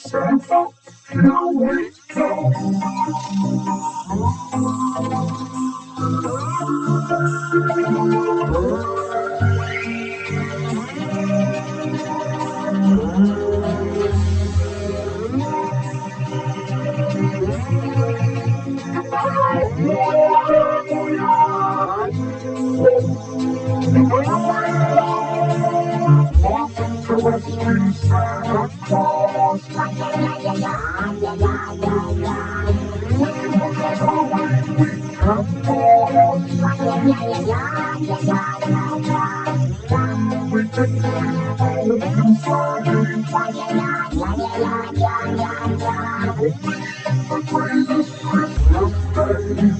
Santa, here we go. Welcome to the street, Santa Claus. We take all of you Friday. The greatest Christmas day.